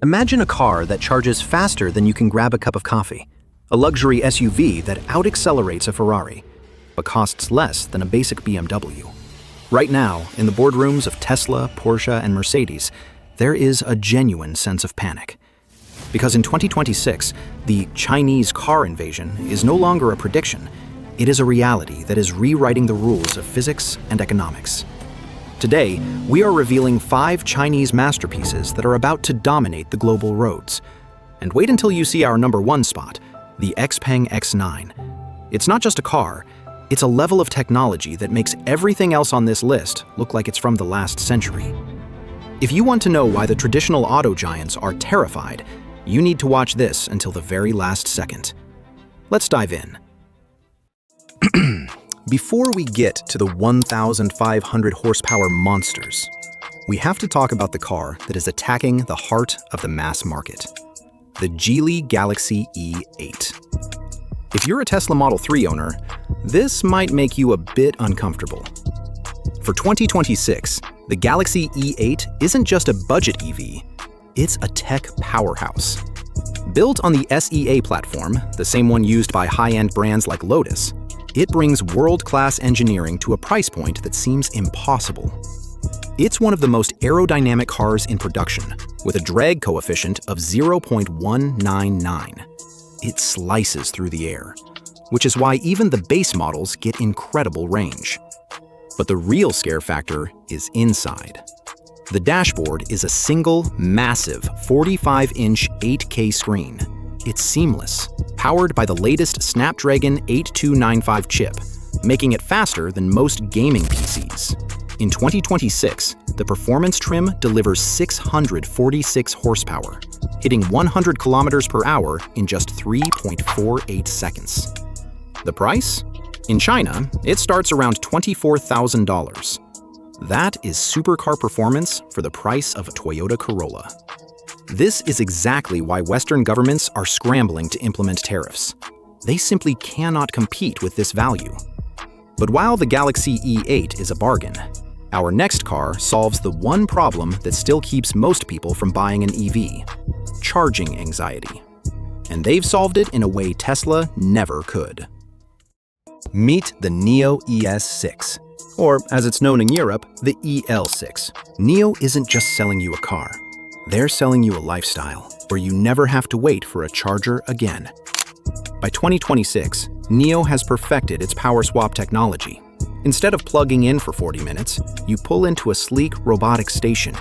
Imagine a car that charges faster than you can grab a cup of coffee, a luxury SUV that out-accelerates a Ferrari, but costs less than a basic BMW. Right now, in the boardrooms of Tesla, Porsche, and Mercedes, there is a genuine sense of panic. Because in 2026, the Chinese car invasion is no longer a prediction, it is a reality that is rewriting the rules of physics and economics. Today, we are revealing 5 Chinese masterpieces that are about to dominate the global roads. And wait until you see our number 1 spot, the XPeng X9. It's not just a car, it's a level of technology that makes everything else on this list look like it's from the last century. If you want to know why the traditional auto giants are terrified, you need to watch this until the very last second. Let's dive in. Before we get to the 1,500 horsepower monsters, we have to talk about the car that is attacking the heart of the mass market, the Geely Galaxy E8. If you're a Tesla Model 3 owner, this might make you a bit uncomfortable. For 2026, the Galaxy E8 isn't just a budget EV, it's a tech powerhouse. Built on the SEA platform, the same one used by high-end brands like Lotus, it brings world-class engineering to a price point that seems impossible. It's one of the most aerodynamic cars in production, with a drag coefficient of 0.199. It slices through the air, which is why even the base models get incredible range. But the real scare factor is inside. The dashboard is a single, massive 45-inch 8K screen. It's seamless, powered by the latest Snapdragon 8295 chip, making it faster than most gaming PCs. In 2026, the performance trim delivers 646 horsepower, hitting 100 kilometers per hour in just 3.48 seconds. The price? In China, it starts around $24,000. That is supercar performance for the price of a Toyota Corolla. This is exactly why Western governments are scrambling to implement tariffs. They simply cannot compete with this value. But while the Galaxy E8 is a bargain, our next car solves the one problem that still keeps most people from buying an EV: charging anxiety. And they've solved it in a way Tesla never could. Meet the NIO ES6, or as it's known in Europe, the EL6. NIO isn't just selling you a car. They're selling you a lifestyle where you never have to wait for a charger again. By 2026, NIO has perfected its power swap technology. Instead of plugging in for 40 minutes, you pull into a sleek robotic station,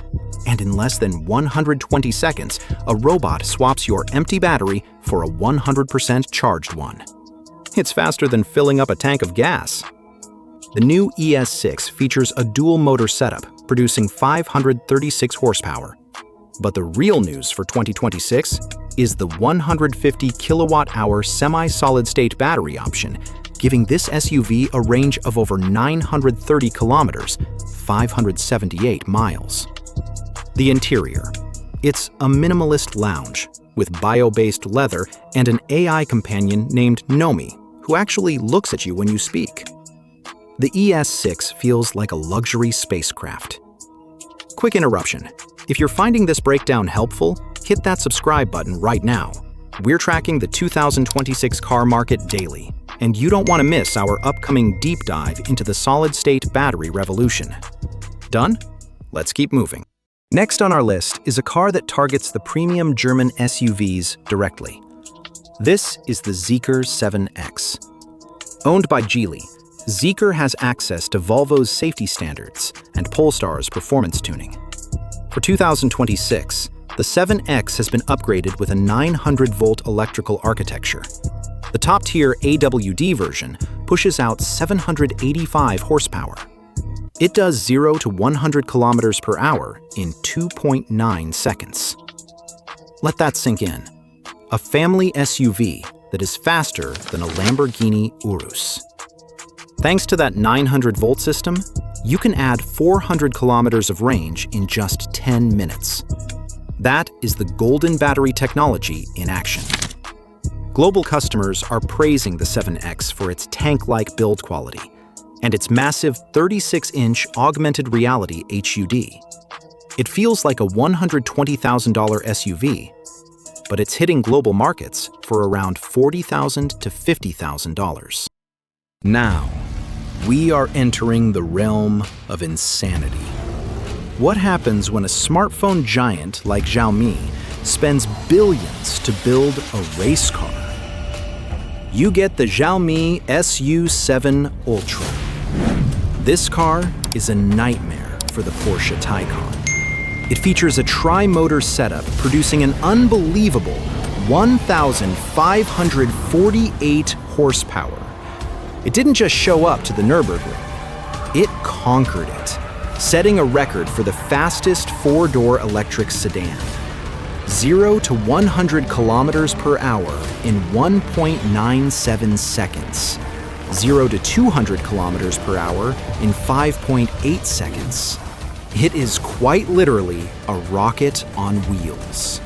and in less than 120 seconds, a robot swaps your empty battery for a 100% charged one. It's faster than filling up a tank of gas. The new ES6 features a dual motor setup, producing 536 horsepower. But the real news for 2026 is the 150 kilowatt-hour semi-solid-state battery option, giving this SUV a range of over 930 kilometers, 578 miles. The interior. It's a minimalist lounge with bio-based leather and an AI companion named Nomi, who actually looks at you when you speak. The ES6 feels like a luxury spacecraft. Quick interruption. If you're finding this breakdown helpful, hit that subscribe button right now. We're tracking the 2026 car market daily, and you don't want to miss our upcoming deep dive into the solid-state battery revolution. Done? Let's keep moving. Next on our list is a car that targets the premium German SUVs directly. This is the Zeekr 7X. Owned by Geely, Zeekr has access to Volvo's safety standards and Polestar's performance tuning. For 2026, the 7X has been upgraded with a 900-volt electrical architecture. The top-tier AWD version pushes out 785 horsepower. It does 0 to 100 kilometers per hour in 2.9 seconds. Let that sink in. A family SUV that is faster than a Lamborghini Urus. Thanks to that 900-volt system, you can add 400 kilometers of range in just 10 minutes. That is the golden battery technology in action. Global customers are praising the 7X for its tank-like build quality and its massive 36-inch augmented reality HUD. It feels like a $120,000 SUV, but it's hitting global markets for around $40,000 to $50,000. Now, we are entering the realm of insanity. What happens when a smartphone giant like Xiaomi spends billions to build a race car? You get the Xiaomi SU7 Ultra. This car is a nightmare for the Porsche Taycan. It features a tri-motor setup producing an unbelievable 1,548 horsepower. It didn't just show up to the Nürburgring, it conquered it, setting a record for the fastest four-door electric sedan. 0 to 100 kilometers per hour in 1.97 seconds. 0 to 200 kilometers per hour in 5.8 seconds. It is quite literally a rocket on wheels.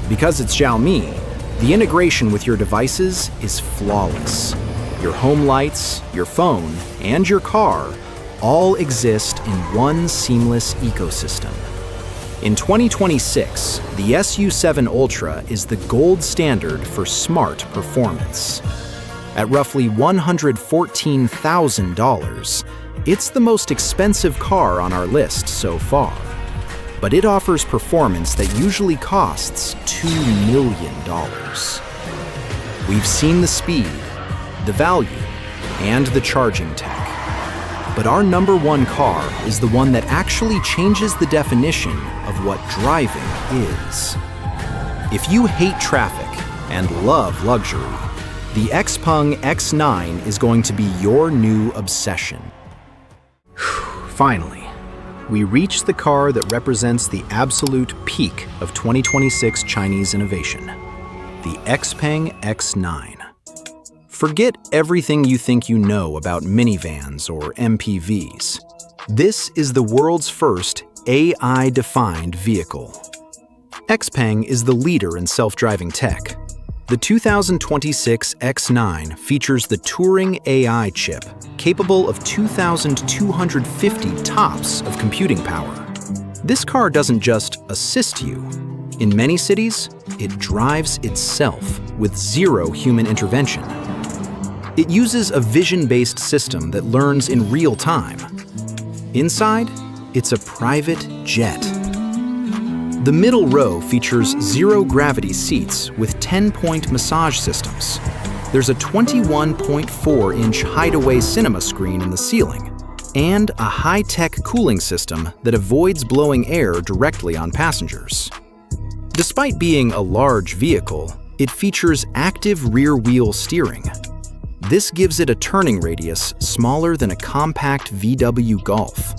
Because it's Xiaomi, the integration with your devices is flawless. Your home lights, your phone, and your car all exist in one seamless ecosystem. In 2026, the SU7 Ultra is the gold standard for smart performance. At roughly $114,000, it's the most expensive car on our list so far. But it offers performance that usually costs $2 million. We've seen the speed, the value, and the charging tech. But our number one car is the one that actually changes the definition of what driving is. If you hate traffic and love luxury, the XPeng X9 is going to be your new obsession. Finally, we reached the car that represents the absolute peak of 2026 Chinese innovation, the XPeng X9. Forget everything you think you know about minivans or MPVs. This is the world's first AI-defined vehicle. XPeng is the leader in self-driving tech. The 2026 X9 features the Turing AI chip, capable of 2,250 TOPS of computing power. This car doesn't just assist you. In many cities, it drives itself with zero human intervention. It uses a vision-based system that learns in real time. Inside, it's a private jet. The middle row features zero-gravity seats with 10-point massage systems. There's a 21.4-inch hideaway cinema screen in the ceiling, and a high-tech cooling system that avoids blowing air directly on passengers. Despite being a large vehicle, it features active rear-wheel steering. This gives it a turning radius smaller than a compact VW Golf.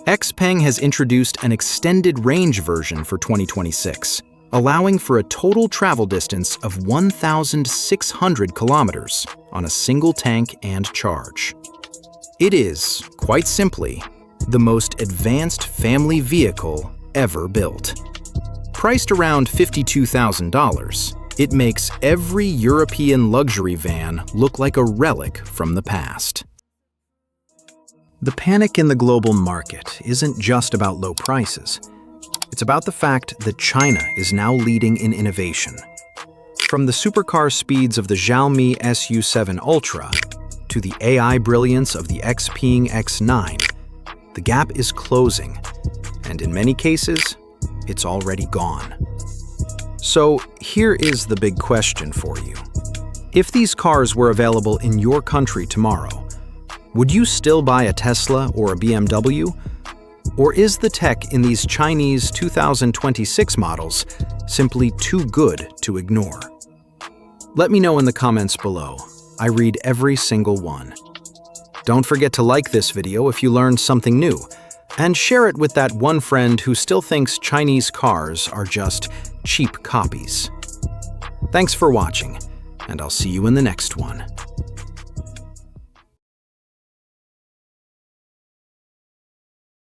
XPeng has introduced an extended range version for 2026, allowing for a total travel distance of 1,600 kilometers on a single tank and charge. It is, quite simply, the most advanced family vehicle ever built. Priced around $52,000, it makes every European luxury van look like a relic from the past. The panic in the global market isn't just about low prices. It's about the fact that China is now leading in innovation. From the supercar speeds of the Xiaomi SU7 Ultra to the AI brilliance of the XPeng X9, the gap is closing, and in many cases, it's already gone. So here is the big question for you. If these cars were available in your country tomorrow, would you still buy a Tesla or a BMW? Or is the tech in these Chinese 2026 models simply too good to ignore? Let me know in the comments below. I read every single one. Don't forget to like this video if you learned something new, and share it with that one friend who still thinks Chinese cars are just cheap copies. Thanks for watching, and I'll see you in the next one.